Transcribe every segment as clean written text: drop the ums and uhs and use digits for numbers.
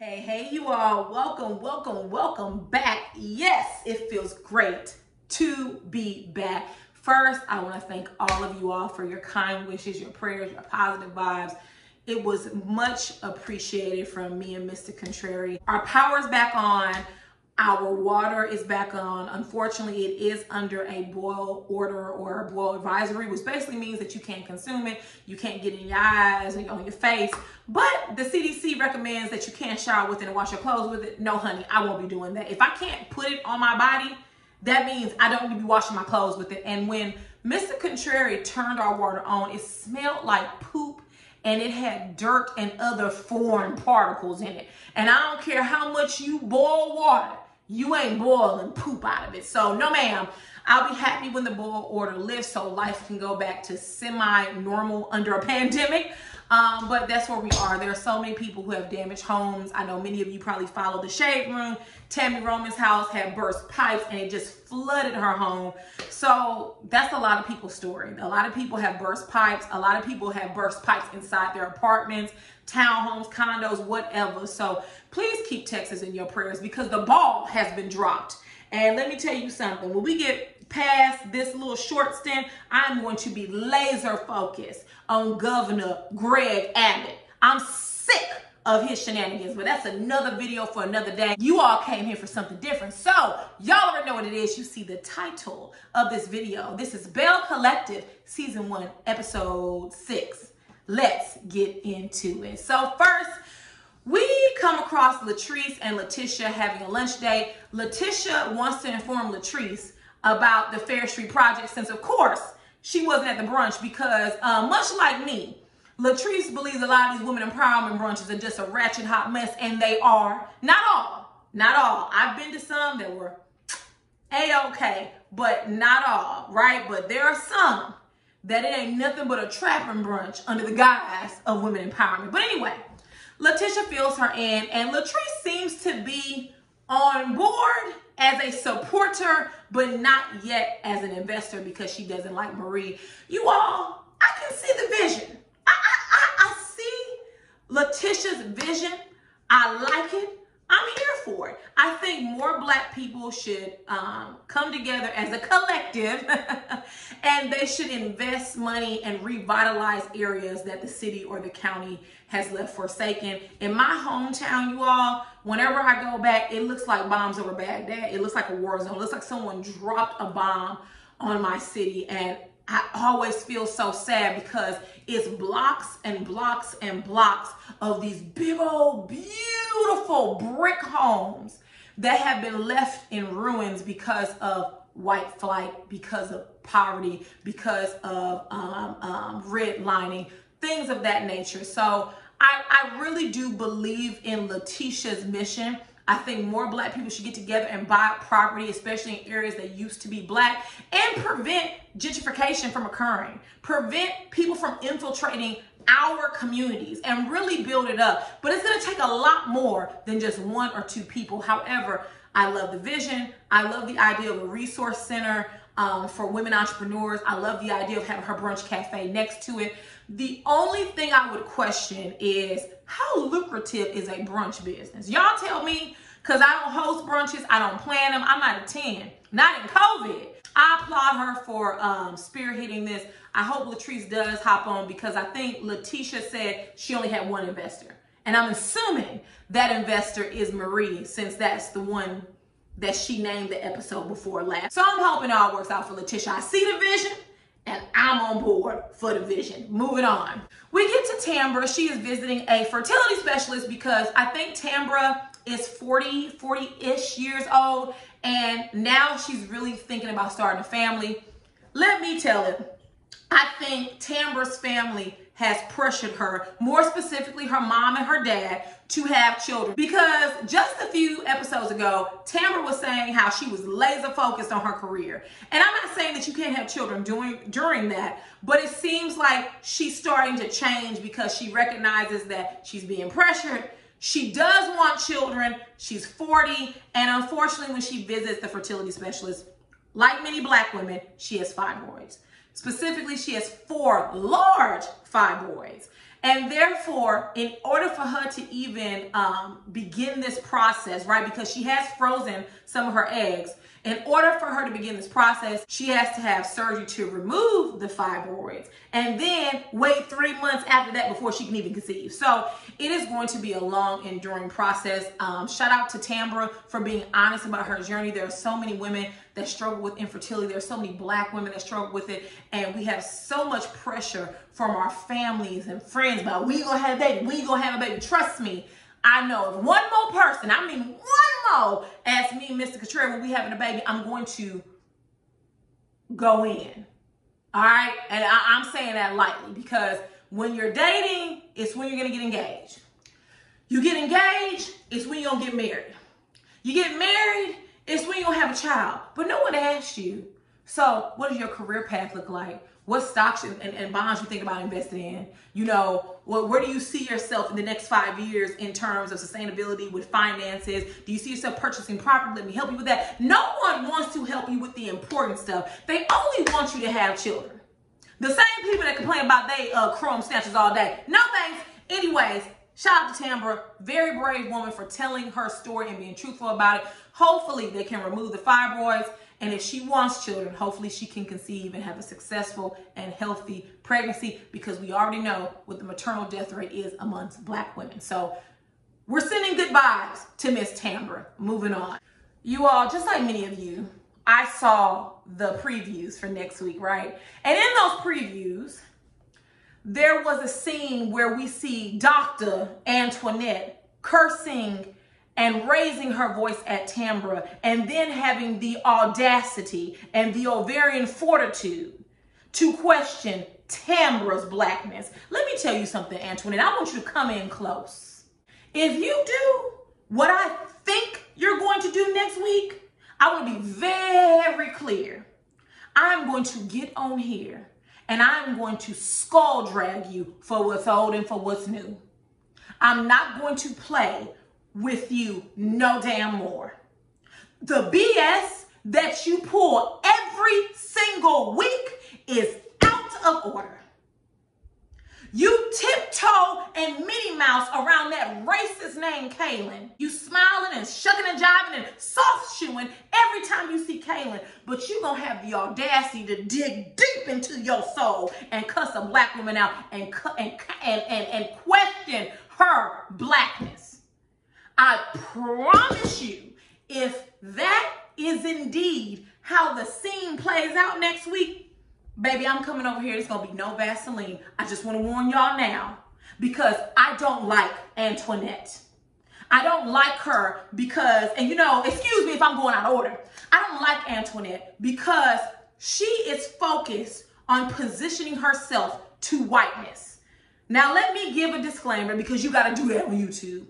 Hey, you all. Welcome back. Yes, it feels great to be back. First, I want to thank all of you all for your kind wishes, your prayers, your positive vibes. It was much appreciated from me and Mr. Contrary. Our power's back on. Our water is back on. Unfortunately, it is under a boil order or a boil advisory, which basically means that you can't consume it. You can't get it in your eyes or on your face. But the CDC recommends that you can't shower with it and wash your clothes with it. No, honey, I won't be doing that. If I can't put it on my body, that means I don't need to be washing my clothes with it. And when Mr. Contrary turned our water on, it smelled like poop. And it had dirt and other foreign particles in it. And I don't care how much you boil water, you ain't boiling poop out of it. So no ma'am, I'll be happy when the boil order lifts so life can go back to semi-normal under a pandemic. But that's where we are. There are so many people who have damaged homes. I know many of you probably follow the Shade Room. Tammy Roman's house had burst pipes and it just flooded her home. So that's a lot of people's story. A lot of people have burst pipes. A lot of people have burst pipes inside their apartments, townhomes, condos, whatever. So please keep Texas in your prayers because the ball has been dropped. And let me tell you something. When we get past this little short stint, I'm going to be laser focused on Governor Greg Abbott. I'm sick of his shenanigans, but that's another video for another day. You all came here for something different. So y'all already know what it is. You see the title of this video. This is Belle Collective, season 1, episode 6. Let's get into it. So first, we come across Latrice and Letitia having a lunch date. Letitia wants to inform Latrice about the Fair Street Project since, of course, she wasn't at the brunch because, much like me, Latrice believes a lot of these women empowerment brunches are just a ratchet hot mess, and they are. Not all. I've been to some that were A-okay, but not all, right? But there are some that it ain't nothing but a trapping brunch under the guise of women empowerment. But anyway, Letitia fills her in, and Latrice seems to be on board as a supporter, but not yet as an investor because she doesn't like Marie. You all, I can see the vision. I see Letitia's vision. I like it. I'm here for it. I think more Black people should come together as a collective and they should invest money and revitalize areas that the city or the county has left forsaken. In my hometown, you all, whenever I go back, it looks like bombs over Baghdad. It looks like a war zone. It looks like someone dropped a bomb on my city. And I always feel so sad because it's blocks and blocks and blocks of these big old beautiful brick homes that have been left in ruins because of white flight, because of poverty, because of redlining, things of that nature. So I really do believe in Letitia's mission. I think more Black people should get together and buy property, especially in areas that used to be Black, and prevent gentrification from occurring. Prevent people from infiltrating our communities and really build it up. But it's going to take a lot more than just 1 or 2 people. However, I love the vision. I love the idea of a resource center for women entrepreneurs. I love the idea of having her brunch cafe next to it. The only thing I would question is how lucrative is a brunch business? Y'all tell me, because I don't host brunches, I don't plan them, I'm not a 10, not in COVID. I applaud her for spearheading this. I hope Latrice does hop on because I think Letitia said she only had 1 investor. And I'm assuming that investor is Marie since that's the one that she named the episode before last. So I'm hoping it all works out for Letitia. I see the vision and I'm on board for the vision. Moving on. We get to Tambra. She is visiting a fertility specialist because I think Tambra is 40-ish years old. And now she's really thinking about starting a family. Let me tell you, I think Tambra's family has pressured her, more specifically her mom and her dad, to have children. Because just a few episodes ago, Tambra was saying how she was laser focused on her career. And I'm not saying that you can't have children during that, but it seems like she's starting to change because she recognizes that she's being pressured. She does want children. She's 40. And unfortunately, when she visits the fertility specialist, like many Black women, she has fibroids. Specifically, she has 4 large fibroids. And therefore, in order for her to even begin this process, right, because she has frozen some of her eggs, in order for her to begin this process, she has to have surgery to remove the fibroids and then wait 3 months after that before she can even conceive. So it is going to be a long, enduring process. Shout out to Tambra for being honest about her journey. There are so many women that struggle with infertility. There are so many Black women that struggle with it. And we have so much pressure from our families and friends about, we gonna have a baby, we gonna have a baby. Trust me, I know if one more person, I mean one more, ask me, Mr. Contreras, when we having a baby, I'm going to go in. All right? And I'm saying that lightly because when you're dating, it's when you're going to get engaged. You get engaged, it's when you're going to get married. You get married, it's when you're going to have a child. But no one asked you. So what does your career path look like? What stocks and bonds you think about investing in? You know, where do you see yourself in the next 5 years in terms of sustainability with finances? Do you see yourself purchasing property? Let me help you with that. No one wants to help you with the important stuff. They only want you to have children. The same people that complain about they chrome snatchers all day. No thanks. Anyways, shout out to Tambra, very brave woman for telling her story and being truthful about it. Hopefully they can remove the fibroids. And if she wants children, hopefully she can conceive and have a successful and healthy pregnancy, because we already know what the maternal death rate is amongst Black women. So we're sending good vibes to Miss Tambra. Moving on. You all, just like many of you, I saw the previews for next week, right? And in those previews, there was a scene where we see Dr. Antoinette cursing and raising her voice at Tambra, and then having the audacity and the ovarian fortitude to question Tambra's Blackness. Let me tell you something, Antoinette. I want you to come in close. If you do what I think you're going to do next week, I want to be very clear. I'm going to get on here and I'm going to skull drag you for what's old and for what's new. I'm not going to play with you no damn more. The BS that you pull every single week is out of order. You tiptoe and Minnie Mouse around that racist name, Kaylin. You smiling and shucking and jiving and soft shoeing every time you see Kaylin, but you gonna have the audacity to dig deep into your soul and cuss a Black woman out and question her Blackness. I promise you, if that is indeed how the scene plays out next week, baby, I'm coming over here. There's going to be no Vaseline. I just want to warn y'all now, because I don't like Antoinette. I don't like her because, and you know, excuse me if I'm going out of order. I don't like Antoinette because she is focused on positioning herself to whiteness. Now, let me give a disclaimer, because you got to do that on YouTube.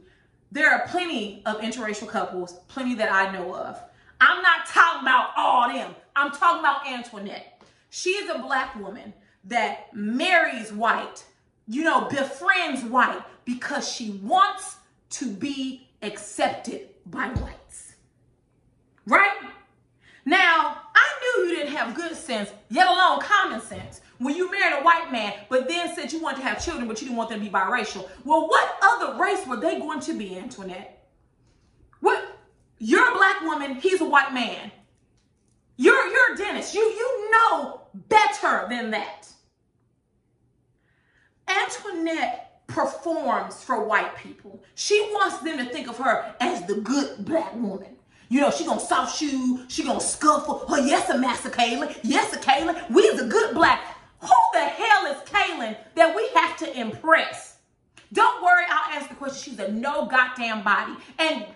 There are plenty of interracial couples, plenty that I know of. I'm not talking about all them. I'm talking about Antoinette. She is a Black woman that marries white, you know, befriends white because she wants to be accepted by whites. Right? Now, I knew you didn't have good sense, yet alone common sense, when you married a white man, but then said you wanted to have children, but you didn't want them to be biracial. Well, what other race were they going to be, Antoinette? What? You're a Black woman, he's a white man. You're a dentist. You know better than that. Antoinette performs for white people. She wants them to think of her as the good Black woman. You know, she gonna soft shoe, she gonna scuffle. Oh, yes, a Master Kaylin. Yes, a Kaylin. We's a good Black. Who the hell is Kaylin that we have to impress? Don't worry, I'll ask the question. She's a no goddamn body. And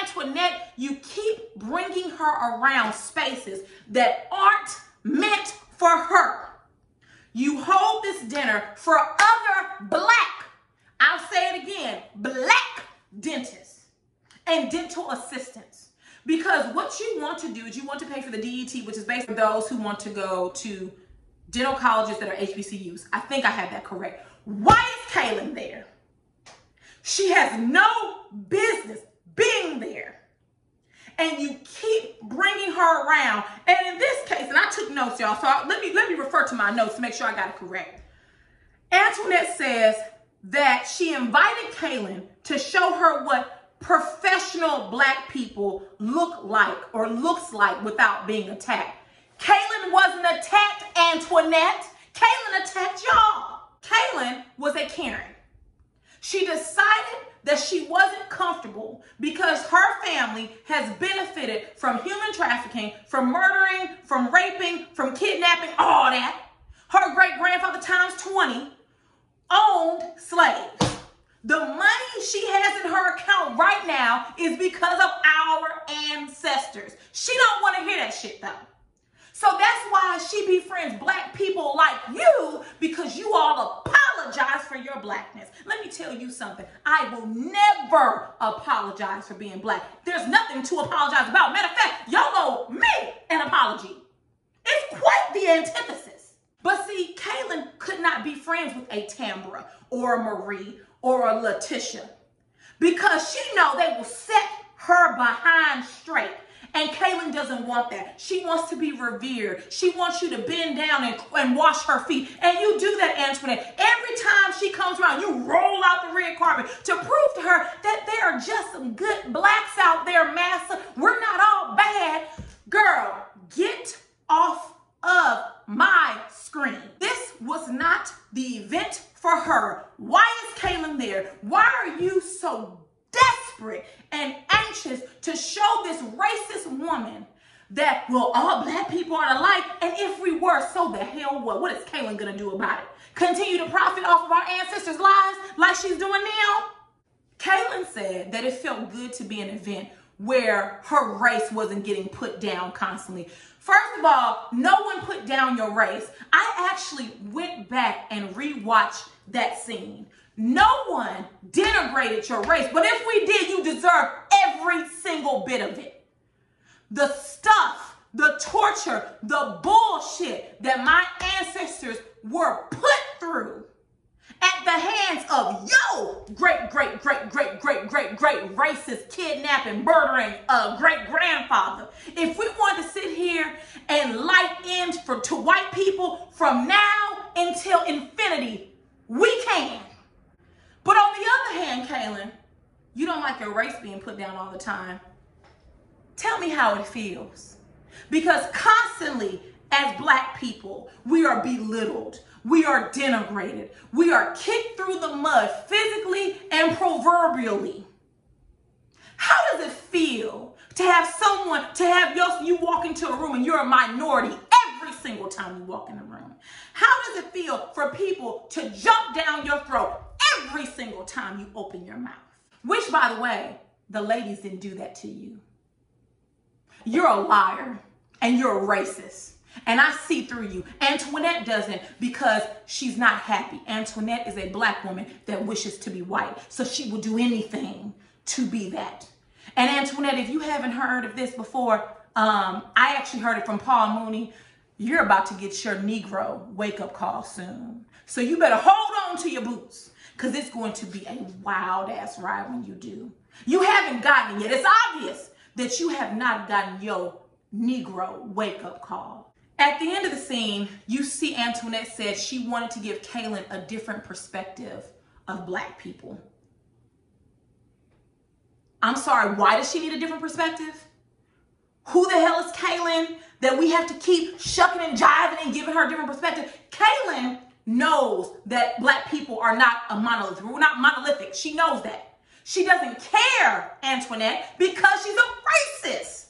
Antoinette, you keep bringing her around spaces that aren't meant for her. You hold this dinner for other Black, I'll say it again, Black dentists and dental assistants. Because what you want to do is you want to pay for the DET, which is based on those who want to go to dental colleges that are HBCUs. I think I had that correct. Why is Kaylin there? She has no business being there. And you keep bringing her around. And in this case, and I took notes, y'all, so let me refer to my notes to make sure I got it correct. Antoinette says that she invited Kaylin to show her what professional black people look like or looks like without being attacked. Kaylin wasn't attacked, Antoinette. Kaylin attacked y'all. Kaylin was a Karen. She decided that she wasn't comfortable because her family has benefited from human trafficking, from murdering, from raping, from kidnapping, all that. Her great-grandfather times 20 owned slaves. The money she has in her account right now is because of our ancestors. She don't want to hear that shit though. So that's why she befriends black people like you, because you all apologize for your blackness. Let me tell you something. I will never apologize for being black. There's nothing to apologize about. Matter of fact, y'all owe me an apology. It's quite the antithesis. But see, Kaylin could not be friends with a Tambra or a Marie or a Letitia because she know they will set her behind straight. And Kaylin doesn't want that. She wants to be revered. She wants you to bend down and wash her feet. And you do that, Antoinette. Every time she comes around, you roll out the red carpet to prove to her that there are just some good blacks out there, massa. We're not all bad. Girl, get off of my screen. This was not the event for her. Why is Kaylin there? Why are you so desperate and anxious to show this racist woman that, well, all black people are alike? And if we were, so the hell what? What is Kaylin gonna do about it? Continue to profit off of our ancestors' lives like she's doing now? Kaylin said that it felt good to be an event where her race wasn't getting put down constantly. First of all, no one put down your race. I actually went back and rewatched that scene. No one denigrated your race, but if we did, you deserve every single bit of it. The stuff, the torture, the bullshit that my ancestors were put through at the hands of yo great racist, kidnapping, murdering great-grandfather. If we want to sit here and light ends to white people from now until infinity, we can. But on the other hand, Kaylin, you don't like your race being put down all the time. Tell me how it feels. Because constantly, as black people, we are belittled. We are denigrated. We are kicked through the mud physically and proverbially. How does it feel to have someone, you walk into a room and you're a minority every single time you walk in the room? How does it feel for people to jump down your throat every single time you open your mouth? Which, by the way, the ladies didn't do that to you. You're a liar and you're a racist. And I see through you. Antoinette doesn't because she's not happy. Antoinette is a black woman that wishes to be white. So she will do anything to be that. And Antoinette, if you haven't heard of this before, I actually heard it from Paul Mooney. You're about to get your Negro wake-up call soon. So you better hold on to your boots because it's going to be a wild-ass ride when you do. You haven't gotten it yet. It's obvious that you have not gotten your Negro wake-up call. At the end of the scene, you see Antoinette said she wanted to give Kaylin a different perspective of black people. I'm sorry, why does she need a different perspective? Who the hell is Kaylin that we have to keep shucking and jiving and giving her a different perspective? Kaylin knows that black people are not a monolith. We're not monolithic. She knows that. She doesn't care, Antoinette, because she's a racist.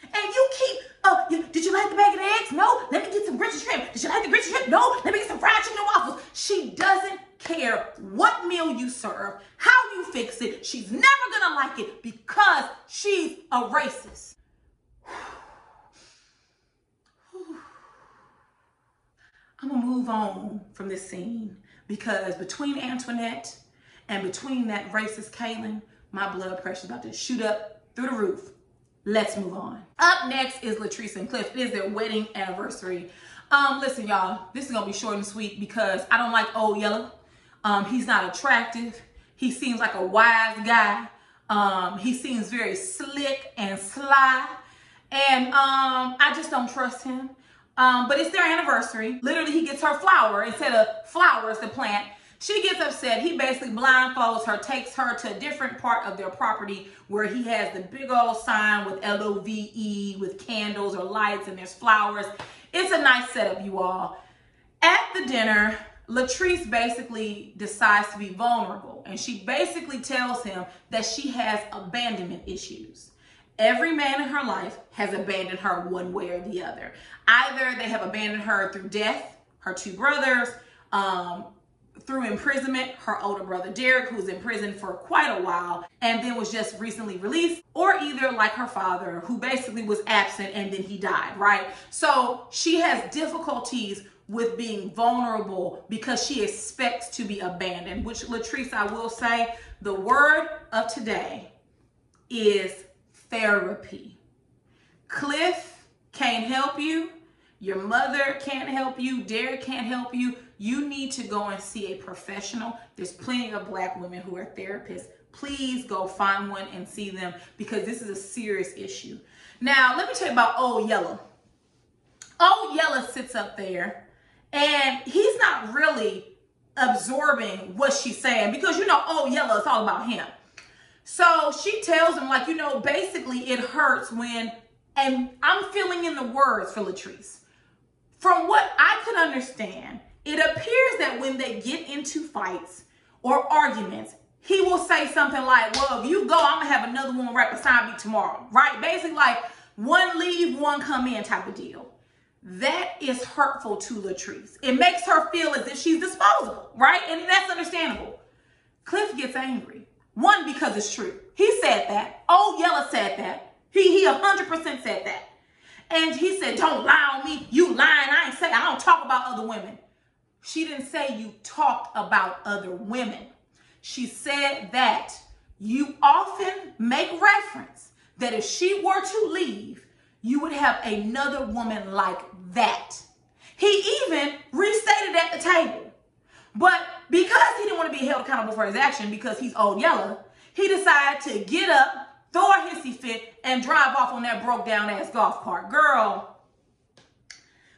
And you keep, did you like the bag of eggs? No, let me get some grits and shrimp. Did you like the grits and shrimp? No, let me get some fried chicken and waffles. She doesn't care what meal you serve, how you fix it. She's never gonna like it because she's a racist. I'm gonna move on from this scene because between Antoinette and between that racist Kaylin, my blood pressure is about to shoot up through the roof. Let's move on. Up next is Latrice and Cliff. It is their wedding anniversary. Listen, y'all, this is gonna be short and sweet because I don't like Old Yellow. He's not attractive. He seems like a wise guy. He seems very slick and sly. And I just don't trust him. But it's their anniversary. Literally, he gets her flower instead of flowers to plant. She gets upset. He basically blindfolds her, takes her to a different part of their property where he has the big old sign with LOVE with candles or lights, and there's flowers. It's a nice setup, you all. At the dinner, Latrice basically decides to be vulnerable, and she basically tells him that she has abandonment issues. Every man in her life has abandoned her one way or the other. Either they have abandoned her through death, her two brothers, through imprisonment, her older brother Derek, who was in prison for quite a while and then was just recently released, or either like her father, who basically was absent and then he died, right? So she has difficulties with being vulnerable because she expects to be abandoned, which, Latrice, I will say, the word of today is therapy. Cliff can't help you. Your mother can't help you. Derek can't help you. You need to go and see a professional. There's plenty of Black women who are therapists. Please go find one and see them, because this is a serious issue. Now, let me tell you about Old Yella. Old Yella sits up there and he's not really absorbing what she's saying, because, you know, Old Yella is all about him. So she tells him, like, you know, basically it hurts when, and I'm filling in the words for Latrice. From what I could understand, it appears that when they get into fights or arguments, he will say something like, well, if you go, I'm going to have another one right beside me tomorrow, right? Basically like one leave, one come in type of deal. That is hurtful to Latrice. It makes her feel as if she's disposable, right? And that's understandable. Cliff gets angry. One, because it's true. He said that. Old Yella said that. He 100% said that. And he said, don't lie on me. You lying. I don't talk about other women. She didn't say you talked about other women. She said that you often make reference that if she were to leave, you would have another woman like that. He even restated at the table. But because he didn't want to be held accountable for his action, because he's Old Yella, he decided to get up, throw a hissy fit, and drive off on that broke down ass golf cart. Girl,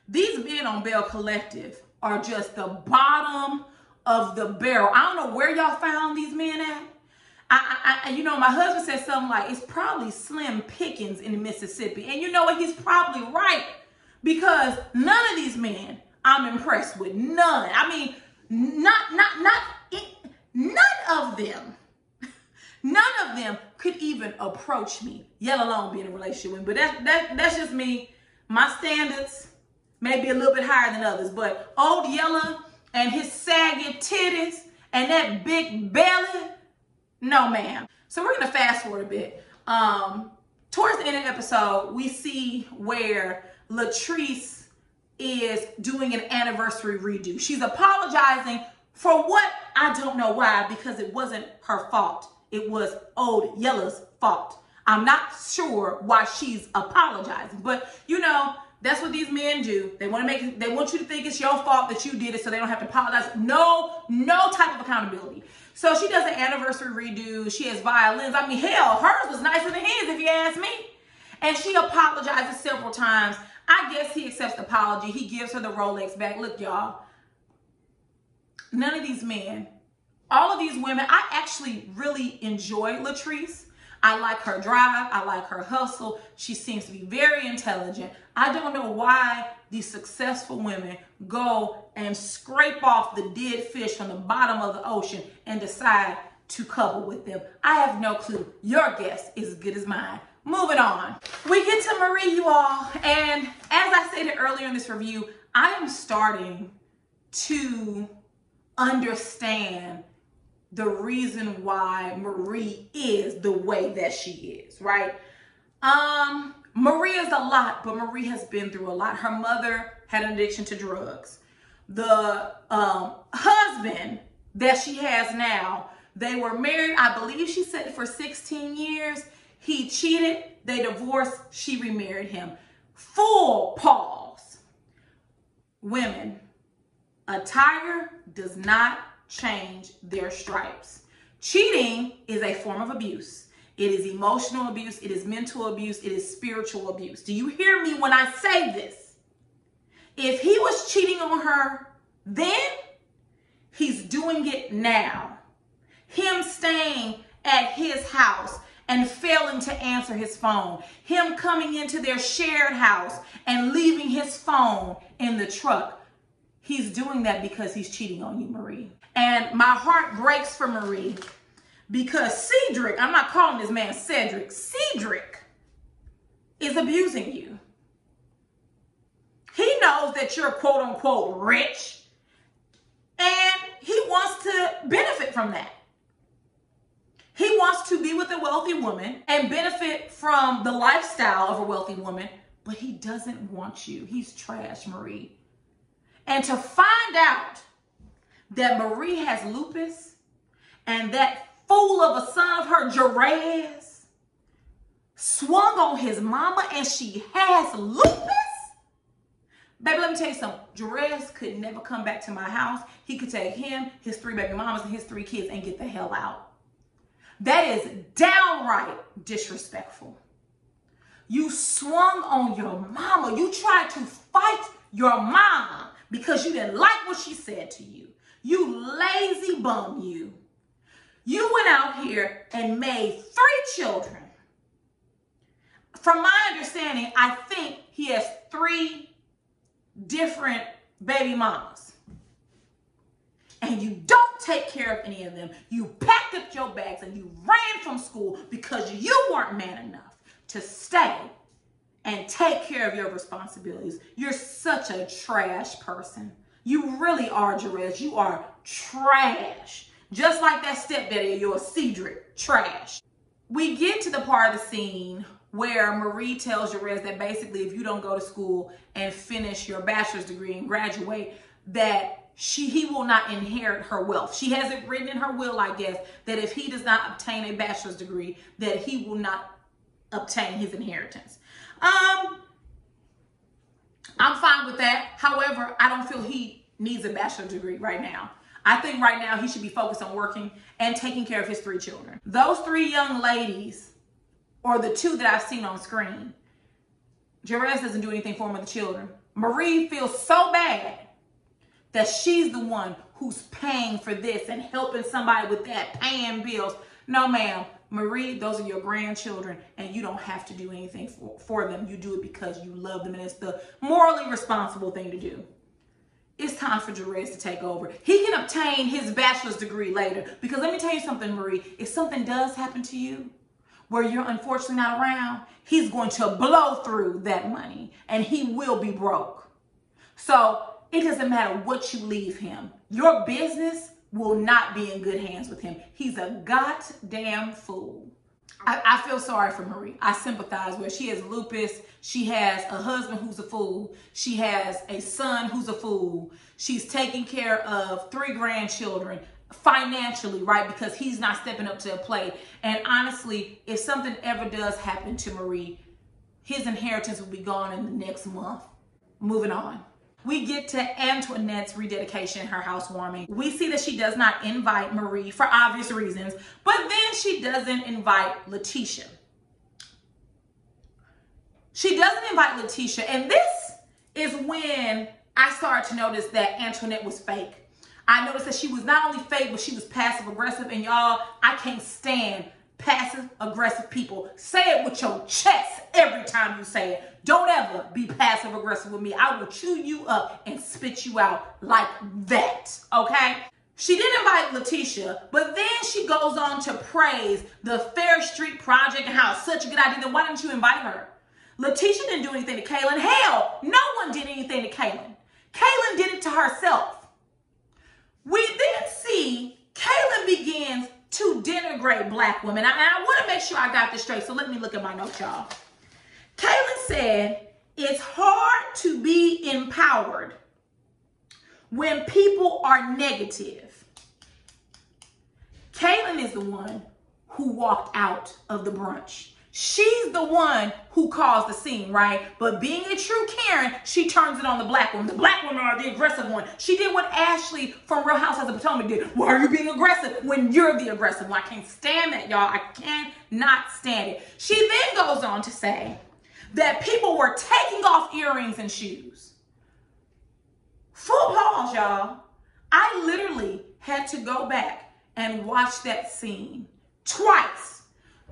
these men on Belle Collective are just the bottom of the barrel. I don't know where y'all found these men at. You know, my husband said something like, it's probably slim pickings in Mississippi. And you know what? He's probably right, because none of these men I'm impressed with. None. I mean, none of them. None of them could even approach me, let alone be in a relationship with me. But that's just me. My standards may be a little bit higher than others. But Old Yella and his saggy titties and that big belly, no ma'am. So we're going to fast forward a bit. Towards the end of the episode, we see where Latrice is doing an anniversary redo. She's apologizing for what, I don't know why, because it wasn't her fault. It was Old Yella's fault. I'm not sure why she's apologizing, but you know, that's what these men do. They want you to think it's your fault that you did it, so they don't have to apologize. No type of accountability. So she does an anniversary redo. She has violins. I mean, hell, hers was nicer than his, if you ask me. And she apologizes several times. I guess he accepts the apology. He gives her the Rolex back. Look, y'all, none of these men, all of these women, I actually really enjoy Latrice. I like her drive. I like her hustle. She seems to be very intelligent. I don't know why these successful women go and scrape off the dead fish from the bottom of the ocean and decide to couple with them. I have no clue. Your guess is as good as mine. Moving on. We get to Marie, you all. And as I stated earlier in this review, I am starting to understand the reason why Marie is the way that she is, right? Marie is a lot, but Marie has been through a lot. Her mother had an addiction to drugs. The husband that she has now, they were married, I believe she said, for 16 years. He cheated, they divorced, she remarried him. Full pause. Women, a tiger does not change their stripes. Cheating is a form of abuse. It is emotional abuse. It is mental abuse. It is spiritual abuse. Do you hear me when I say this? If he was cheating on her then, he's doing it now. Him staying at his house and failing to answer his phone. Him coming into their shared house and leaving his phone in the truck. He's doing that because he's cheating on you, Marie. And my heart breaks for Marie because Cedric, I'm not calling this man Cedric, Cedric is abusing you. He knows that you're quote unquote rich and he wants to benefit from that. He wants to be with a wealthy woman and benefit from the lifestyle of a wealthy woman, but he doesn't want you. He's trash, Marie. And to find out that Marie has lupus and that fool of a son of her, Jerez, swung on his mama and she has lupus? Baby, let me tell you something. Jerez could never come back to my house. He could take him, his 3 baby mamas, and his 3 kids and get the hell out. That is downright disrespectful. You swung on your mama. You tried to fight your mama because you didn't like what she said to you. You lazy bum, you. You went out here and made 3 children. From my understanding, I think he has 3 different baby mamas. And you don't take care of any of them. You packed up your bags and you ran from school because you weren't man enough to stay and take care of your responsibilities. You're such a trash person. You really are, Jerez. You are trash. Just like that stepdaddy of yours, Cedric, trash. We get to the part of the scene where Marie tells Jerez that basically if you don't go to school and finish your bachelor's degree and graduate, that he will not inherit her wealth. She has it written in her will, I guess, that if he does not obtain a bachelor's degree, that he will not obtain his inheritance. I'm fine with that. However, I don't feel he needs a bachelor's degree right now. I think right now he should be focused on working and taking care of his 3 children. Those 3 young ladies, or the 2 that I've seen on screen, Jerez doesn't do anything for them with the children. Marie feels so bad that she's the one who's paying for this and helping somebody with that, paying bills. No, ma'am. Marie, those are your grandchildren, and you don't have to do anything for them. You do it because you love them, and it's the morally responsible thing to do. It's time for Jerez to take over. He can obtain his bachelor's degree later, because let me tell you something, Marie. If something does happen to you where you're unfortunately not around, he's going to blow through that money, and he will be broke. So it doesn't matter what you leave him. Your business will not be in good hands with him. He's a goddamn fool. I feel sorry for Marie. I sympathize with her. She has lupus. She has a husband who's a fool. She has a son who's a fool. She's taking care of 3 grandchildren financially, right? Because he's not stepping up to the plate. And honestly, if something ever does happen to Marie, his inheritance will be gone in the next month. Moving on. We get to Antoinette's rededication, her housewarming. We see that she does not invite Marie for obvious reasons, but then she doesn't invite Letitia. She doesn't invite Letitia, and this is when I started to notice that Antoinette was fake. I noticed that she was not only fake, but she was passive aggressive, and y'all, I can't stand passive aggressive people. Say it with your chest every time you say it. Don't ever be passive aggressive with me. I will chew you up and spit you out like that, okay? She did invite Letitia, but then she goes on to praise the Fair Street Project and how it's such a good idea. Then why didn't you invite her? Letitia didn't do anything to Kaylin. Hell, no one did anything to Kaylin. Kaylin did it to herself. We then see Kaylin begins to denigrate Black women. And I want to make sure I got this straight, so let me look at my notes, y'all. Kaylin said, it's hard to be empowered when people are negative. Kaylin is the one who walked out of the brunch. She's the one who caused the scene, right? But being a true Karen, she turns it on the Black woman. The Black women are the aggressive one. She did what Ashley from Real Housewives of Potomac did. Why are you being aggressive when you're the aggressive one? I can't stand that, y'all. I cannot stand it. She then goes on to say that people were taking off earrings and shoes. Full pause, y'all. I literally had to go back and watch that scene twice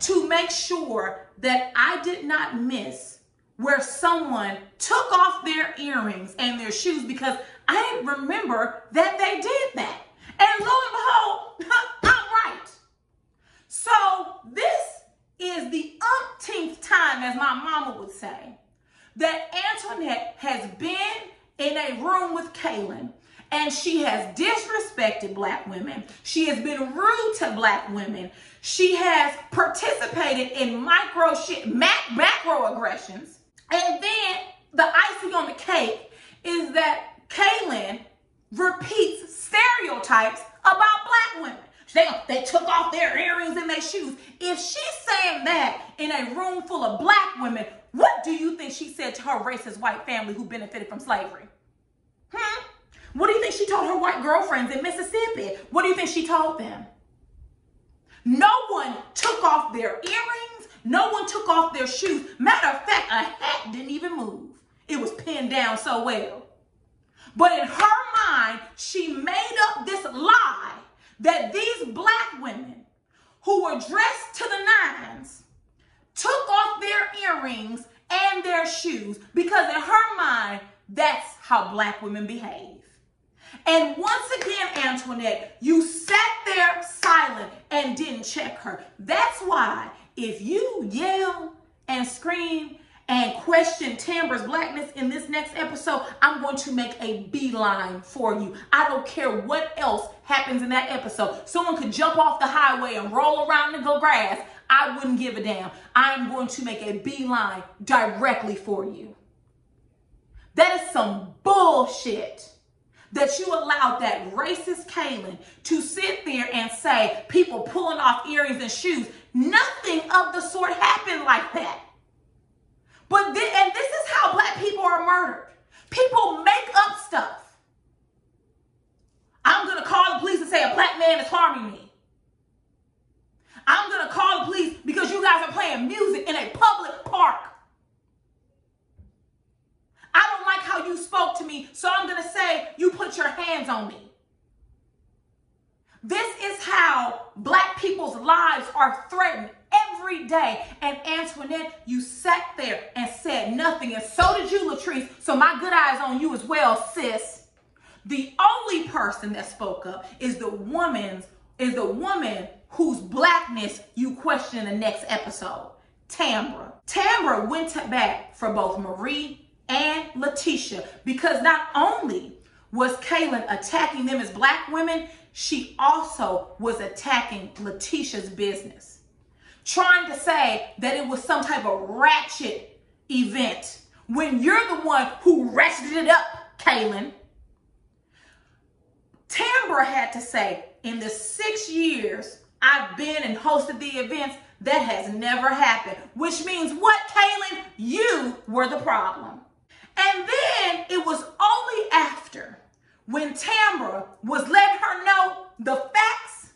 to make sure that I did not miss where someone took off their earrings and their shoes, because I didn't remember that they did that. And lo and behold, I'm right. So this is the umpteenth time, as my mama would say, that Antoinette has been in a room with Kaylin, and she has disrespected black women. She has been rude to black women. She has participated in macro aggressions. And then the icing on the cake is that Kaylin repeats stereotypes about black women. They took off their earrings and their shoes. If she's saying that in a room full of black women, what do you think she said to her racist white family who benefited from slavery? What do you think she told her white girlfriends in Mississippi? What do you think she told them? No one took off their earrings. No one took off their shoes. Matter of fact, a hat didn't even move. It was pinned down so well. But in her mind, she made up this lie that these black women who were dressed to the nines took off their earrings and their shoes, because in her mind, that's how black women behave. And once again, Antoinette, you sat there silent and didn't check her. That's why if you yell and scream and question Tambra's blackness in this next episode, I'm going to make a beeline for you. I don't care what else happens in that episode. Someone could jump off the highway and roll around in the grass. I wouldn't give a damn. I'm going to make a beeline directly for you. That is some bullshit that you allowed that racist Kaylin to sit there and say people pulling off earrings and shoes. Nothing of the sort happened like that. And this is how black people are murdered. People make up stuff. I'm going to call the police and say a black man is harming me. I'm going to call the police because you guys are playing music in a public park. I don't like how you spoke to me, so I'm going to say you put your hands on me. This is how black people's lives are threatened every day. And Antoinette, you sat there and said nothing. And so did you, Latrice. So my good eyes on you as well, sis. The only person that spoke up is the woman whose blackness you question in the next episode, Tambra. Tambra went back for both Marie and Letitia, because not only was Kaylin attacking them as black women, she also was attacking Letitia's business, trying to say that it was some type of ratchet event when you're the one who ratcheted it up, Kaylin. Tambra had to say, in the 6 years I've been and hosted the events, that has never happened. Which means what, Kaylin? You were the problem. And then it was only after, when Tambra was letting her know the facts,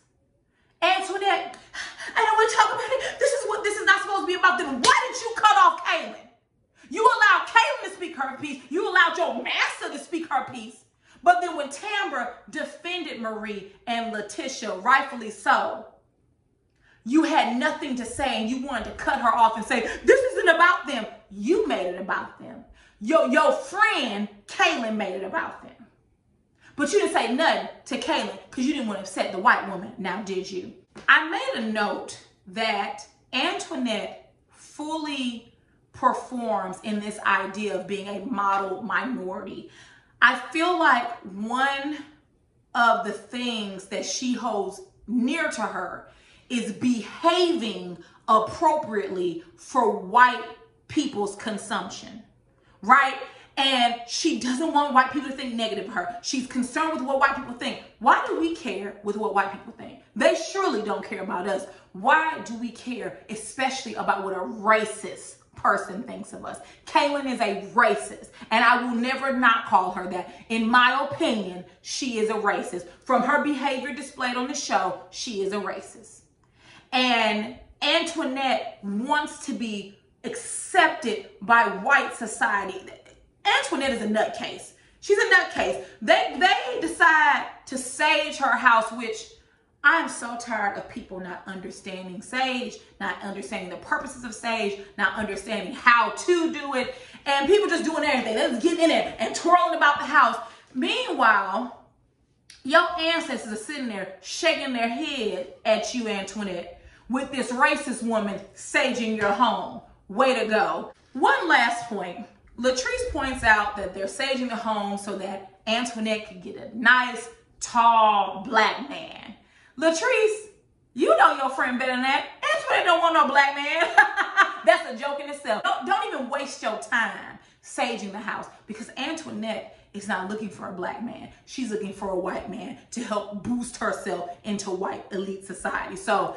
Antoinette, I don't want to talk about it. This is not supposed to be about. Then why did you cut off Kaylin? You allowed Kaylin to speak her piece. You allowed your master to speak her piece. But then when Tambra defended Marie and Letitia, rightfully so, you had nothing to say and you wanted to cut her off and say, this isn't about them. You made it about them. Your friend Kaylin made it about them. But you didn't say nothing to Kaylin because you didn't want to upset the white woman. Now, did you? I made a note that Antoinette fully performs in this idea of being a model minority. I feel like one of the things that she holds near to her is behaving appropriately for white people's consumption, right? And she doesn't want white people to think negative of her. She's concerned with what white people think. Why do we care with what white people think? They surely don't care about us. Why do we care, especially about what a racist person thinks of us? Kaylin is a racist, and I will never not call her that. In my opinion, she is a racist. From her behavior displayed on the show, she is a racist. And Antoinette wants to be accepted by white society. Antoinette is a nutcase. She's a nutcase. They decide to sage her house, which I'm so tired of people not understanding sage, not understanding the purposes of sage, not understanding how to do it, and people just doing everything. They're just getting in there and twirling about the house. Meanwhile, your ancestors are sitting there shaking their head at you, Antoinette, with this racist woman saging your home. Way to go. One last point. Latrice points out that they're saging the home so that Antoinette can get a nice, tall, black man. Latrice, you know your friend better than that. Antoinette don't want no black man. That's a joke in itself. Don't even waste your time saging the house, because Antoinette is not looking for a black man. She's looking for a white man to help boost herself into white elite society. So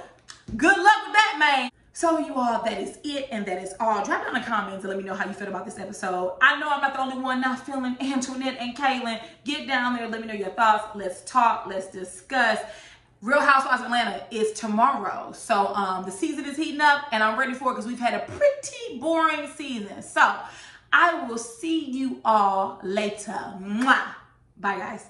good luck with that, man. So you all, that is it, and that is all. Drop down in the comments and let me know how you feel about this episode. I know I'm not the only one not feeling Antoinette and Kaylin. Get down there, let me know your thoughts. Let's talk, let's discuss. Real Housewives of Atlanta is tomorrow. So the season is heating up, and I'm ready for it because we've had a pretty boring season. So I will see you all later. Mwah. Bye, guys.